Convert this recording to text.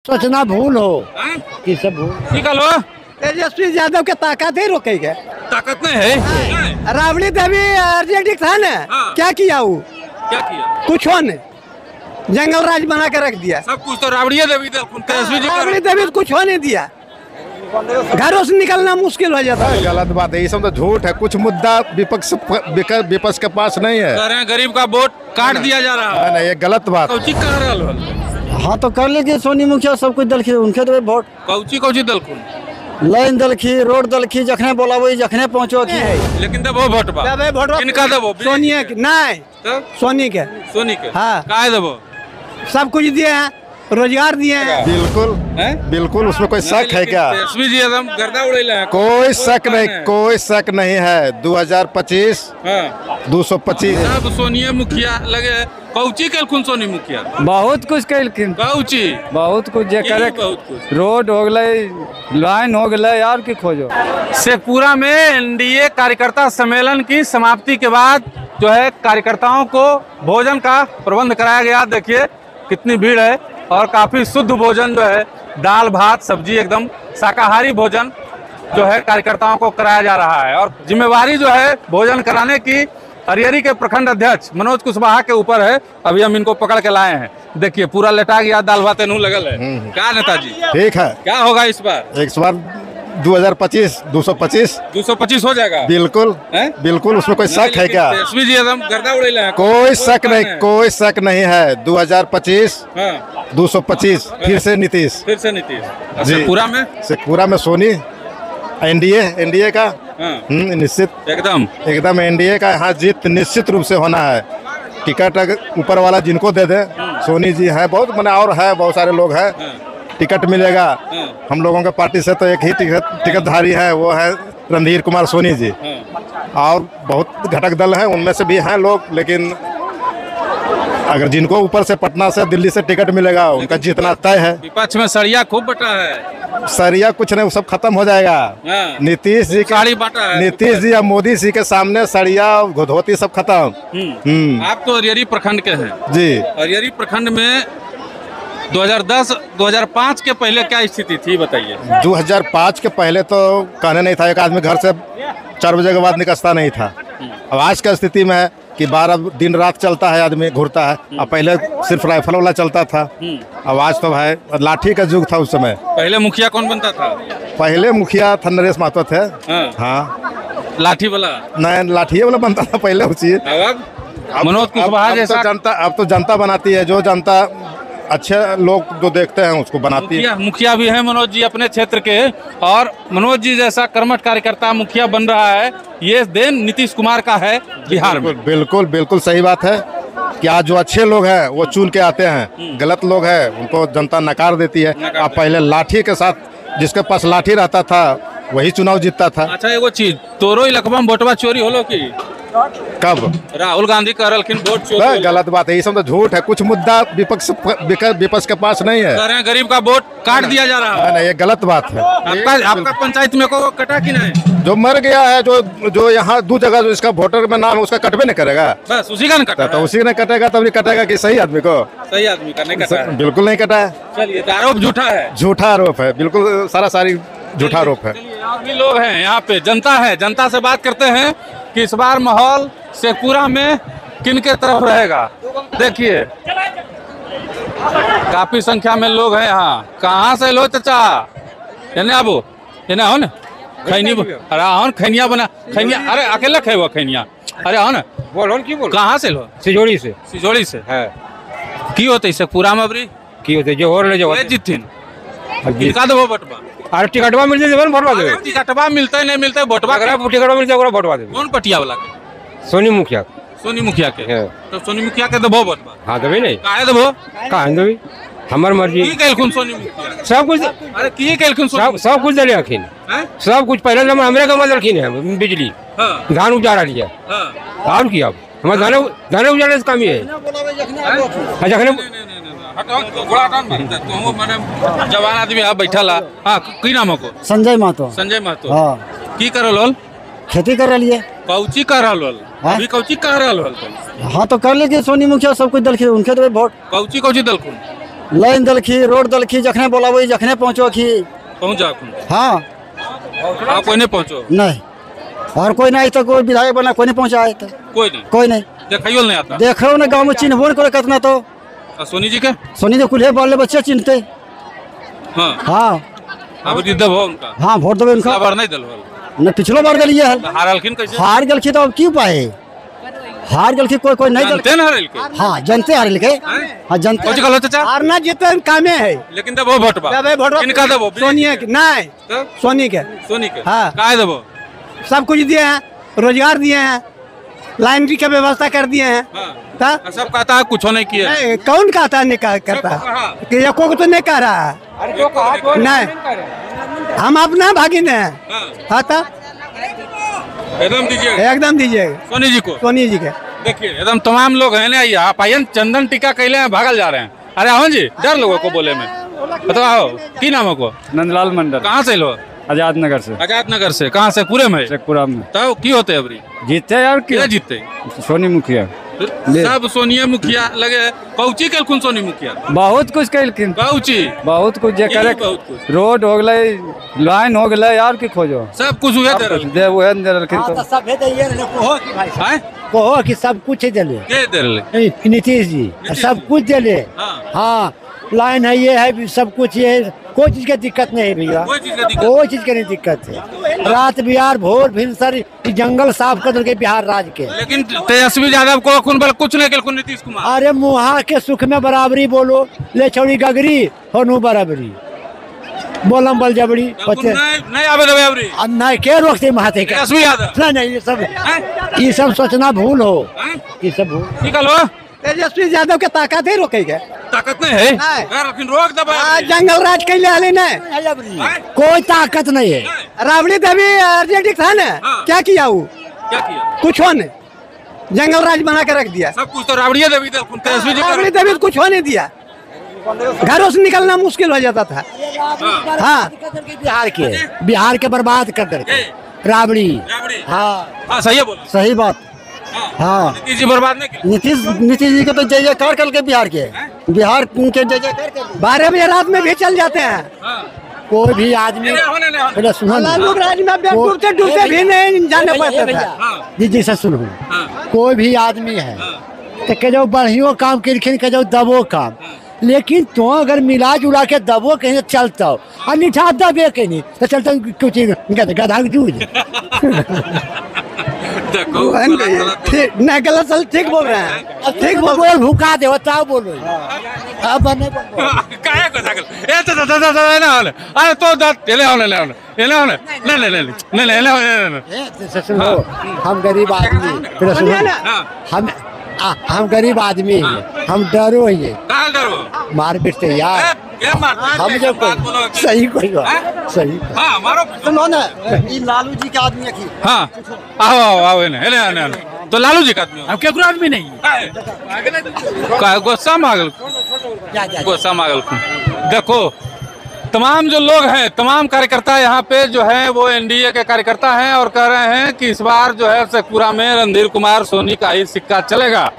सोचना भूल हो कि सब भूल निकलो। तेजस्वी यादव के ताकत ही रोकेगा। ताकत नहीं है। राबड़ी देवी आरजेडी था ना, हाँ। क्या किया वो? क्या किया? कुछ हो नहीं, जंगल राज बना के रख दिया। सब कुछ तो राबड़ी देवी तेजस्वी जी राबड़ी देवी कुछ हो नहीं दिया, घरों से निकलना मुश्किल हो जाता है। गलत बात है, ये सब तो झूठ है। कुछ मुद्दा विपक्ष के पास नहीं है। कह रहे हैं गरीब का वोट काट दिया जा रहा है। नहीं, ये गलत बात। कौची कह रहल हल? हाँ तो कर लीजिए, सोनी मुखिया सब कुछ दल उनके तो वोट कौची दलकुन लाइन दलखी, रोड दलखी, जखने बोलाबो जखने पहुँचो की है। लेकिन देबो वोट बा। किनका देबो? सोनिया के नहीं, सोनी के। सोनी के। हाँ। काहे देबो? सब कुछ दिए हैं, रोजगार दिए हैं। बिल्कुल बिल्कुल, उसमें कोई शक है क्या? तेजस्वी जी एकदम गर्दा उड़ेला है। कोई शक नहीं, कोई शक नहीं है। 2025 225 सब सोनिया मुखिया लगे। कौची केलखुन सोनी मुखिया? बहुत कुछ कैलखिन, कौची बहुत कुछ जे करे। बहुत कुछ रोड हो गए, लाइन हो गए, यार की खोजो। शेखपुरा में एनडीए कार्यकर्ता सम्मेलन की समाप्ति के बाद जो है कार्यकर्ताओं को भोजन का प्रबंध कराया गया। देखिए कितनी भीड़ है और काफी शुद्ध भोजन जो है, दाल भात सब्जी, एकदम शाकाहारी भोजन जो है कार्यकर्ताओं को कराया जा रहा है। और जिम्मेवारी जो है भोजन कराने की हरियरी के प्रखंड अध्यक्ष मनोज कुशवाहा के ऊपर है। अभी हम इनको पकड़ के लाए हैं। देखिए पूरा लेटा गया, दाल भात नू लगल है। क्या नेताजी ठीक है? क्या होगा इस बार? इस बार 2025 225 हो जाएगा। बिल्कुल बिल्कुल, उसमें कोई शक है क्या? तेजस्वी जी एकदम गर्दा उड़ेला है। कोई शक नहीं, कोई शक नहीं है। 2025 225 फिर से नीतीश। जी। पूरा में सोनी, एनडीए का निश्चित एकदम एनडीए का यहाँ जीत निश्चित रूप से होना है। टिकट अगर ऊपर वाला जिनको दे दे, सोनी जी है बहुत मना, और है बहुत सारे लोग हैं, टिकट मिलेगा। हम लोगों के पार्टी से तो एक ही टिकटधारी है, वो है रणधीर कुमार सोनी जी। और बहुत घटक दल हैं, उनमें से भी हैं लोग, लेकिन अगर जिनको ऊपर से पटना से दिल्ली से टिकट मिलेगा उनका जीतना तय है। विपक्ष में सरिया खूब बटा है। सरिया कुछ नहीं, सब खत्म हो जाएगा। नीतीश जी या मोदी जी के सामने सरिया धोती सब खत्म। आप तो अरियरी प्रखंड के हैं जी। अरियरी प्रखंड में 2010-2005 के पहले क्या स्थिति थी बताइए? 2005 के पहले तो कहने नहीं था, एक आदमी घर से 4 बजे के बाद निकलता नहीं था। अब आज का स्थिति में है कि 12 दिन रात चलता है, आदमी घूरता है। अब पहले सिर्फ राइफल वाला चलता था, अब आज तो है लाठी का युग था उस समय। पहले मुखिया कौन बनता था? पहले मुखिया था नरेश महतो थे। हाँ, लाठी वाला नहीं, लाठी वाला बनता था पहले उसी। अब मनोज कुशवाहा जैसा अब तो जनता बनाती है, जो जनता अच्छे लोग जो देखते हैं उसको बनाती है। मुखिया भी है मनोज जी अपने क्षेत्र के, और मनोज जी जैसा कर्मठ कार्यकर्ता मुखिया बन रहा है, ये देन नीतीश कुमार का है बिहार में। बिल्कुल बिल्कुल सही बात है कि आज जो अच्छे लोग हैं वो चुन के आते हैं, गलत लोग हैं उनको जनता नकार देती है। अब पहले लाठी के साथ जिसके पास लाठी रहता था वही चुनाव जीतता था। अच्छा एगो चीज, तोरो इलाका में वोटवा चोरी होलो की? कब? राहुल गांधी कह रहे वोट चोरी। गलत बात है, ये सब तो झूठ है। कुछ मुद्दा विपक्ष के पास नहीं है। कह रहे हैं गरीब का वोट काट दिया जा रहा है। नहीं, ये गलत बात है। आपका पंचायत में को कटा कि नहीं? जो मर गया है, जो यहाँ 2 जगह जो इसका वोटर में नाम है उसका कटबे नहीं करेगा। बस उसी का नहीं कटा, तो उसी ने कटेगा, तब नहीं कटेगा कि सही आदमी को? सही आदमी का नहीं कटा है। बिल्कुल नहीं कटा है। चलिए, आरोप झूठा है। झूठा आरोप है, बिल्कुल सारी झूठा आरोप है। और भी लोग हैं यहाँ पे, जनता है, जनता से बात करते हैं कि इस बार माहौल शेखपुरा में किन के तरफ रहेगा। देखिए काफी संख्या में लोग हैं यहाँ। कहाँ से लो चाचा? एने आबो, एने हो न खैनी, अरे आओ न खैनिया बना, खैनिया, अरे अकेला खेबो खैनिया, अरे आओ न बोलो की बोल। कहाँ से लो? सिजोड़ी से है। की होते शेखपुरा में अबरी की होते जो और ले जाओ जीतिन किनका देबो वोटवा? अरे टिकटवा मिल जाए वोटवा देबे। टिकटवा मिलते नहीं मिलते वोटवा? टिकटवा मिल जाए वोटवा देबे। कौन पटिया वाला? सोनी मुखिया के। तो सोनी मुखिया के देबो वोटवा? हाँ देबे नहीं, काहे देबो? काहे देबे, हमर मर्जी। की कैलखुन सोनी मुखिया? सब कुछ। अरे की कैलखुन? सब कुछ दले अखिन, सब कुछ। पहले नंबर हमरे का मदद रखी है, बिजली, धान उजाड़ा लिया। और की अब हमारे धाने उजाड़ने से कमी है। जवान आदमी आप बैठा ला। हाँ, की नाम को? संजय महतो। हाँ, की कर लोल? खेती कर रही है। कौची कर रहा? अभी कौची कर रहा? हाँ तो कर लीजिए, सोनी मुखिया सब कुछ दल उनके तो वोट। कौची दलकुन लाइन दलखी, रोड दलखी, जखने बोलाबो जखने पहुँचो की। पहुँच जाओ। हाँ आप कोई नहीं पहुँचो? नहीं, और कोई नहीं तो कोई विधायक बना कोई नहीं पहुँचा है तो कोई नहीं देखो नहीं आता। देखो ना गाँव में चिन्हबो नहीं करे कितना तो। सोनी जी के सोनी जी कुल्हे बाल बच्चे चिन्हते। हाँ हाँ अब दल हो उनका। हाँ वोट देवे उनका। बार नहीं दल न पिछलो बार दिलिए है। हारलखिन कैसे? हार गल की तो अब क्यों पाए? हार गल की कोई नहीं जानते ना हारल के। हाँ जनते हार के। हाँ जनते कुछ गलत चाचा हारना जीतन कामे है, लेकिन दबो वोट बा। देबे वोट इनका दबो सोनिया के नहीं, सोनी के। सोनी के हाँ। काहे दबो? सब कुछ दिए हैं, रोजगार दिए हैं, लाइन की व्यवस्था कर दिए हैं। हाँ। सब कहता है कुछ नहीं किया। नहीं, कौन कहता है नहीं करता कि एको को तो नहीं कह रहा है। नहीं, हम अपना भागिन है। हाँ तो एकदम दीजिए, एकदम दीजिए सोनी जी को। सोनी जी के देखिए एकदम तमाम लोग हैं ना, आप आइए चंदन टीका कैले हैं, भागल जा रहे हैं। अरे आओ जी, डर लोगों को बोले में बताओ की नाम है को? नंदलाल मंडल। कहाँ से लो? आजाद नगर से। आजाद नगर से। कहाँ से? पूरे में? शेखपुरा में। तब की होते अबरी? जीते यार क्या जीतते? सोनी मुखिया। सब सोनिया मुखिया लगे। कौची कलखुन सोनी मुखिया? बहुत कुछ कलखिन। कौची? बहुत कुछ जे करे। बहुत कुछ। रोड हो गए, लाइन हो गए यार की खोजो। सब कुछ हुए दे उहे दे रखिन तो। सब है दिए रे कहो कि सब कुछ दिले। के दे? नीतीश जी सब कुछ दिले। हाँ लाइन है, ये है, सब कुछ ये, कोई चीज की दिक्कत नहीं है भैया, कोई चीज की नहीं दिक्कत है। रात बिहार भोर भिनसर जंगल साफ कर के बिहार राज्य के। लेकिन तेजस्वी यादव को कुछ नहीं कल नीतीश कुमार। अरे मुहा के सुख में बराबरी बोलो, ले छोड़ी गगरी होनू बराबरी बोलम बल जबड़ी नहीं आवे दबे अबरी। नहीं के रोकते महाते के तेजस्वी यादव। नहीं ये सब सोचना भूल हो, ये सब भूल। निकल हो तेजस्वी यादव के ताकत ही रोकेगा। ताकत नहीं है लेकिन रोक दबा। जंगल राज कैले आले नहीं, कोई ताकत नहीं है। राबड़ी देवी अर्जेंटिक था ना, क्या किया वो? क्या किया? कुछ हो नहीं, जंगल राज बना के रख दिया। सब कुछ तो राबड़ी देवी तेजस्वी जी। राबड़ी देवी कुछ होने दिया, घरों से निकलना मुश्किल हो जाता था। हाँ बिहार के बर्बाद कर दे राबड़ी। हाँ सही है, बोलो सही बात। हाँ नीतीश जी बर्बाद नहीं किया। नीतीश जी को तो जय जयकार करके बिहार के जय जयकार कर 12 बजे रात में भी चल जाते हैं। कोई भी आदमी लालू राज में डूबते डूबते भी नहीं जाने पाते थे। जी से सुनो, कोई भी आदमी है तो के जो बढ़ियो काम किरखिन के जो दबो काम, लेकिन तो अगर मिला जुला के दबो कहीं चलता हो और निठा दबे कहीं तो चलता कुछ गधा जूझ। नहीं गलत सही ठीक बोल रहे हैं, ठीक बोल भूखा दे बताओ बोलो। अब काहे को सकल ए तो ना होले। अरे तो ले होले सुनो, हम गरीब आदमी, हम गरीब आदमी हैं, हम डरो ही मार पीटते यार। हम जब सही कोई सही। सुनो ना, लालू जी के आदमी है। हाँ आओ तो लालू जी का आदमी अब केकरो आदमी नहीं गुस्सा मागल देखो तमाम जो लोग हैं, तमाम कार्यकर्ता यहाँ पे जो है वो एनडीए के कार्यकर्ता हैं और कह रहे हैं कि इस बार जो है शेखपुरा में रणधीर कुमार सोनी का ही सिक्का चलेगा।